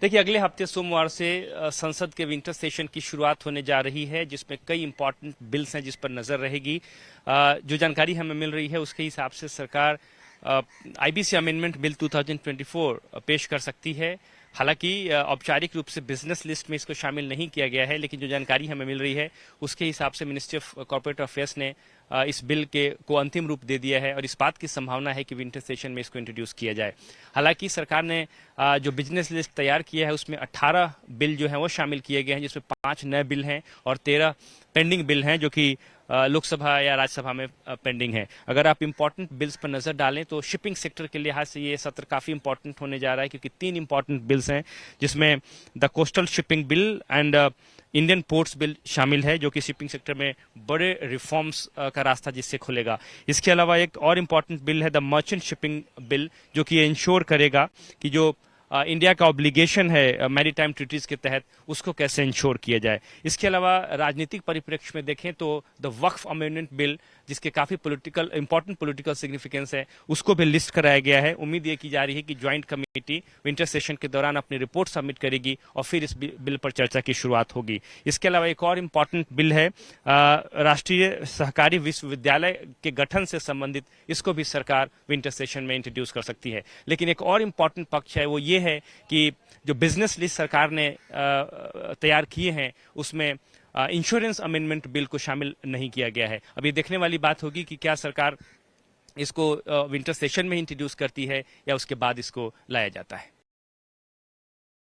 देखिए, अगले हफ्ते सोमवार से संसद के विंटर सेशन की शुरुआत होने जा रही है, जिसमें कई इंपॉर्टेंट बिल्स हैं जिस पर नजर रहेगी। जो जानकारी हमें मिल रही है उसके हिसाब से सरकार आईबीसी अमेंडमेंट बिल 2024 पेश कर सकती है। हालांकि औपचारिक रूप से बिजनेस लिस्ट में इसको शामिल नहीं किया गया है, लेकिन जो जानकारी हमें मिल रही है उसके हिसाब से मिनिस्ट्री ऑफ कॉर्पोरेट अफेयर्स ने इस बिल को अंतिम रूप दे दिया है और इस बात की संभावना है कि विंटर सेशन में इसको इंट्रोड्यूस किया जाए। हालांकि सरकार ने जो बिजनेस लिस्ट तैयार किया है उसमें 18 बिल जो हैं वो शामिल किए गए हैं, जिसमें 5 नए बिल हैं और 13 पेंडिंग बिल हैं जो कि लोकसभा या राज्यसभा में पेंडिंग है। अगर आप इंपॉर्टेंट बिल्स पर नजर डालें तो शिपिंग सेक्टर के लिहाज से ये सत्र काफी इंपॉर्टेंट होने जा रहा है, क्योंकि 3 इंपॉर्टेंट बिल्स हैं जिसमें the coastal shipping bill and Indian ports bill शामिल है, जो कि शिपिंग सेक्टर में बड़े रिफॉर्म्स का रास्ता जिससे खुलेगा। इसके अलावा एक और इम्पॉर्टेंट बिल है द मर्चेंट शिपिंग बिल, जो कि ये इंश्योर करेगा कि जो इंडिया का ऑब्लिगेशन है मैरीटाइम ट्रीटीज के तहत उसको कैसे इंश्योर किया जाए। इसके अलावा राजनीतिक परिप्रेक्ष्य में देखें तो द वक्फ अमेंडमेंट बिल, जिसके काफी इंपॉर्टेंट पॉलिटिकल सिग्निफिकेंस है, उसको भी लिस्ट कराया गया है। उम्मीद ये की जा रही है कि ज्वाइंट कमेटी विंटर सेशन के दौरान अपनी रिपोर्ट सबमिट करेगी और फिर इस बिल पर चर्चा की शुरुआत होगी। इसके अलावा एक और इम्पॉर्टेंट बिल है राष्ट्रीय सहकारी विश्वविद्यालय के गठन से संबंधित, इसको भी सरकार विंटर सेशन में इंट्रोड्यूस कर सकती है। लेकिन एक और इम्पॉर्टेंट पक्ष है वो ये है कि जो बिजनेस लिस्ट सरकार ने तैयार किए हैं उसमें इंश्योरेंस अमेंडमेंट बिल को शामिल नहीं किया गया है। अब ये देखने वाली बात होगी कि क्या सरकार इसको विंटर सेशन में इंट्रोड्यूस करती है या उसके बाद इसको लाया जाता है।